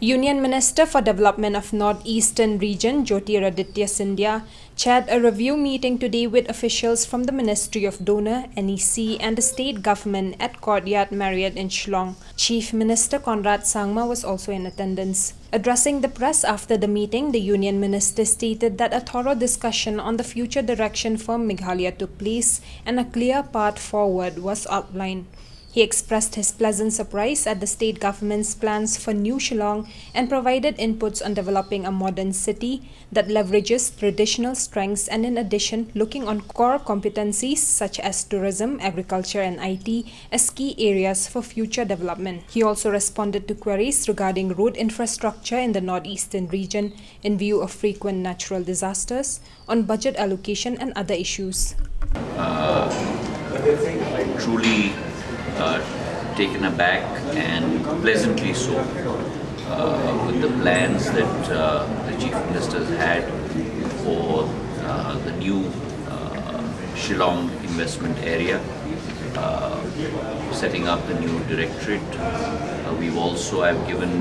Union Minister for Development of North-Eastern Region, Jyotiraditya Scindia, chaired a review meeting today with officials from the Ministry of Donor, NEC and the state government at Courtyard Marriott in Shillong. Chief Minister Conrad Sangma was also in attendance. Addressing the press after the meeting, the Union Minister stated that a thorough discussion on the future direction for Meghalaya took place and a clear path forward was outlined. He expressed his pleasant surprise at the state government's plans for New Shillong and provided inputs on developing a modern city that leverages traditional strengths and in addition looking on core competencies such as tourism, agriculture and IT as key areas for future development. He also responded to queries regarding road infrastructure in the northeastern region in view of frequent natural disasters, on budget allocation and other issues. Truly taken aback and pleasantly so with the plans that the Chief Minister's had for the new Shillong investment area, setting up the new directorate. We've also given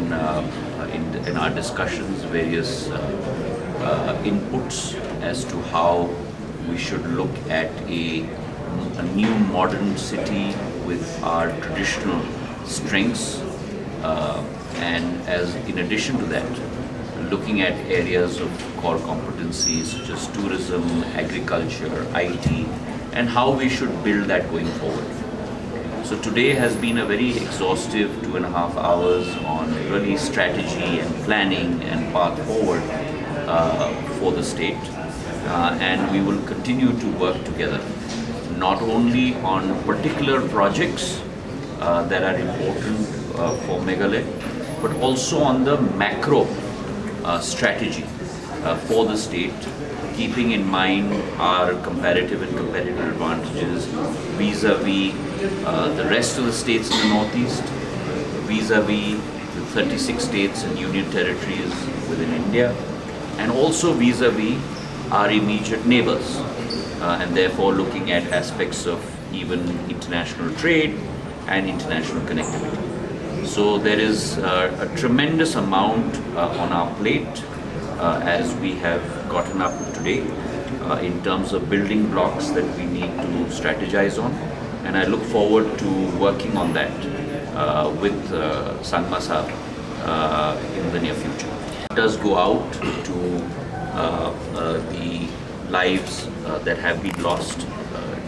in our discussions various inputs as to how we should look at a new modern city with our traditional strengths and as in addition to that looking at areas of core competencies such as tourism, agriculture, IT and how we should build that going forward. So today has been a very exhaustive 2.5 hours on really strategy and planning and path forward for the state and we will continue to work together not only on particular projects that are important for Meghalaya, but also on the macro strategy for the state, keeping in mind our comparative and competitive advantages vis-a-vis the rest of the states in the northeast, vis-a-vis the 36 states and union territories within India, and also vis-a-vis our immediate neighbors. And therefore looking at aspects of even international trade and international connectivity. So there is a tremendous amount on our plate as we have gotten up today in terms of building blocks that we need to strategize on, and I look forward to working on that with Sangma Sahab in the near future. It does go out to the lives that have been lost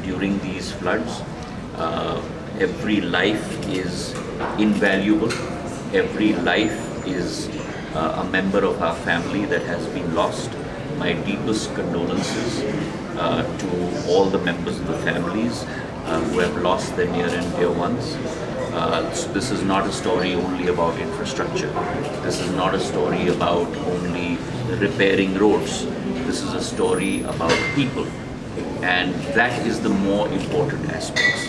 during these floods. Every life is invaluable. Every life is a member of our family that has been lost. My deepest condolences to all the members of the families who have lost their near and dear ones. So this is not a story only about infrastructure. This is not a story about only repairing roads. This is a story about people, and that is the more important aspects.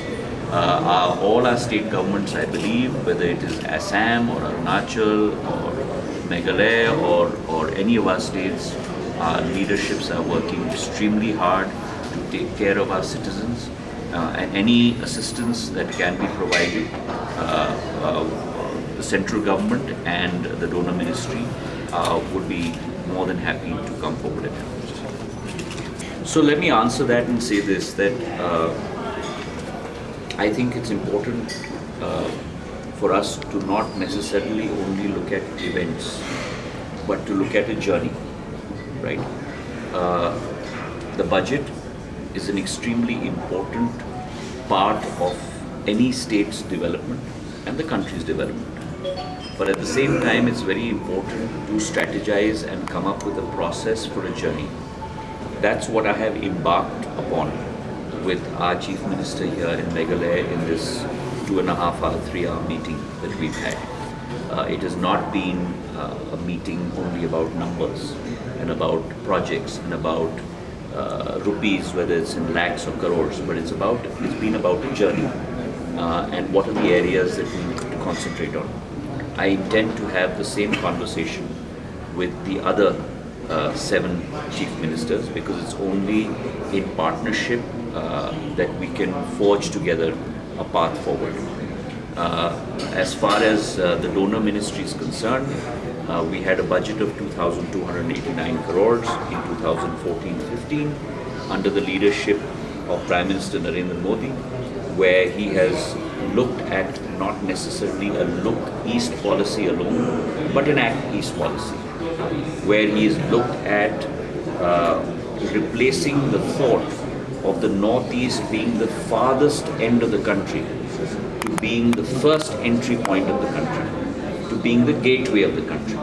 All our state governments, I believe, whether it is Assam or Arunachal or Meghalaya or any of our states, our leaderships are working extremely hard to take care of our citizens, and any assistance that can be provided, the central government and the donor ministry would be more than happy to come forward and help. So let me answer that and say this, that I think it's important for us to not necessarily only look at events, but to look at a journey, right? The budget is an extremely important part of any state's development and the country's development. But at the same time, it's very important to strategize and come up with a process for a journey. That's what I have embarked upon with our Chief Minister here in Meghalaya in this 2.5-hour, 3-hour meeting that we've had. It has not been a meeting only about numbers and about projects and about rupees, whether it's in lakhs or crores, but it's been about a journey and what are the areas that we need to concentrate on. I intend to have the same conversation with the other 7 chief ministers, because it's only in partnership that we can forge together a path forward. As far as the donor ministry is concerned, We had a budget of 2,289 crores in 2014-15 under the leadership of Prime Minister Narendra Modi, where he has looked at not necessarily a look east policy alone, but an act east policy, where he has looked at replacing the thought of the northeast being the farthest end of the country to being the first entry point of the country, to being the gateway of the country.